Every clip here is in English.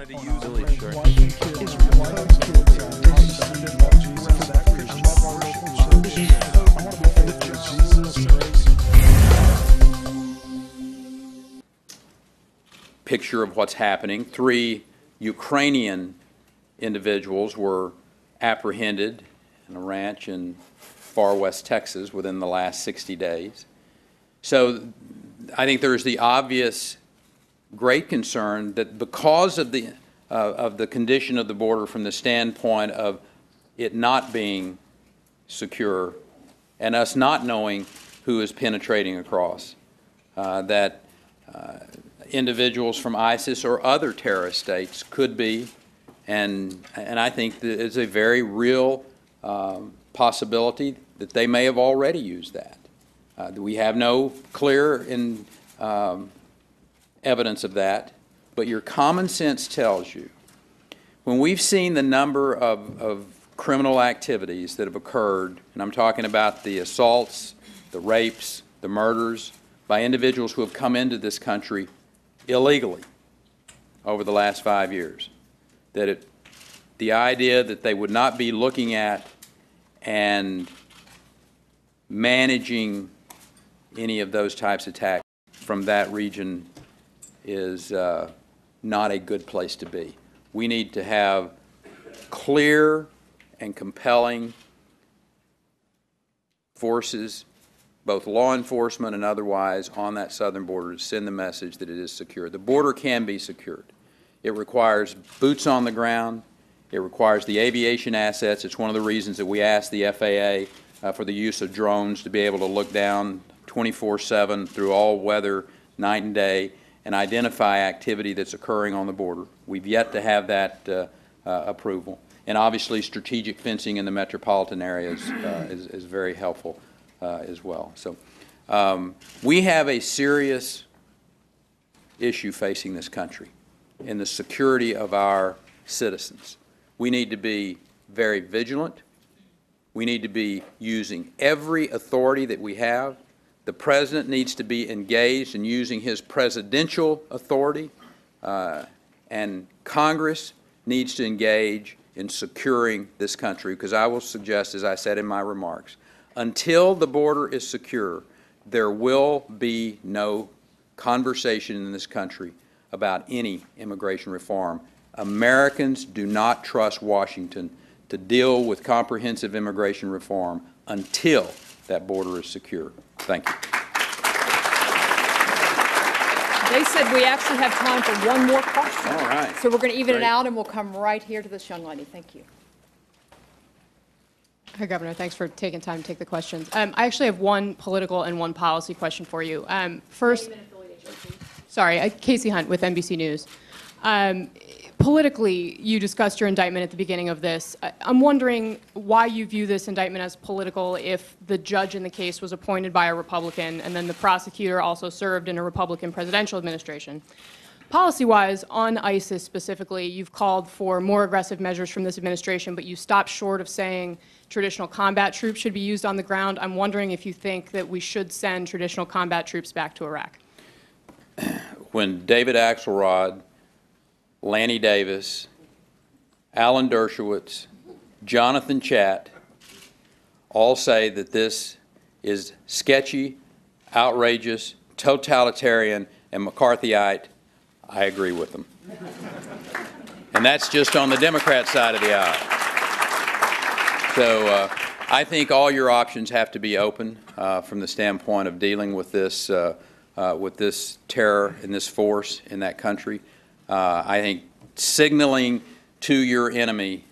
wanted to use really sure. Picture of what's happening. 3 Ukrainian individuals were apprehended in a ranch in far west Texas within the last 60 days. So I think there's the obvious great concern that because of the condition of the border from the standpoint of it not being secure and us not knowing who is penetrating across, that individuals from ISIS or other terrorist states could be, and I think that it's a very real possibility that they may have already used that. We have no clear evidence of that, but your common sense tells you, when we've seen the number of criminal activities that have occurred, and I'm talking about the assaults, the rapes, the murders by individuals who have come into this country illegally over the last 5 years, that the idea that they would not be looking at and managing any of those types of attacks from that region is not a good place to be. We need to have clear and compelling forces, both law enforcement and otherwise, on that southern border to send the message that it is secure. The border can be secured. It requires boots on the ground. It requires the aviation assets. It's one of the reasons that we asked the FAA for the use of drones to be able to look down 24/7 through all weather, night and day, and identify activity that's occurring on the border. We've yet to have that approval. And obviously strategic fencing in the metropolitan areas is very helpful as well. So we have a serious issue facing this country in the security of our citizens. We need to be very vigilant. We need to be using every authority that we have. The President needs to be engaged in using his presidential authority, and Congress needs to engage in securing this country, because I will suggest, as I said in my remarks, until the border is secure, there will be no conversation in this country about any immigration reform. Americans do not trust Washington to deal with comprehensive immigration reform until that border is secure. Thank you. They said we actually have time for one more question. All right. So we're going to even Great. it out, and we'll come right here to this young lady. Thank you. Hi, Governor. Thanks for taking time to take the questions. I actually have one political and one policy question for you. First, sorry, Casey Hunt with NBC News. Politically, you discussed your indictment at the beginning of this. I'm wondering why you view this indictment as political if the judge in the case was appointed by a Republican and then the prosecutor also served in a Republican presidential administration. Policy-wise, on ISIS specifically, you've called for more aggressive measures from this administration, but you stopped short of saying traditional combat troops should be used on the ground. I'm wondering if you think that we should send traditional combat troops back to Iraq. When David Axelrod, Lanny Davis, Alan Dershowitz, Jonathan Chatt all say that this is sketchy, outrageous, totalitarian, and McCarthyite, I agree with them. And that's just on the Democrat side of the aisle. So I think all your options have to be open from the standpoint of dealing with this terror and this force in that country. I think signaling to your enemy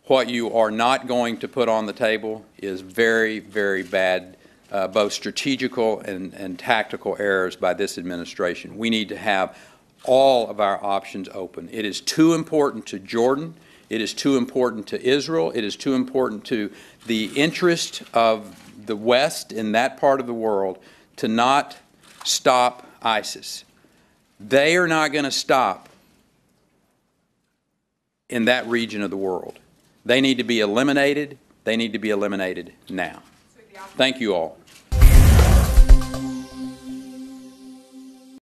what you are not going to put on the table is very, very bad, both strategical and tactical errors by this administration. We need to have all of our options open. It is too important to Jordan. It is too important to Israel. It is too important to the interest of the West in that part of the world to not stop ISIS. They are not going to stop in that region of the world. They need to be eliminated. They need to be eliminated now. Thank you all.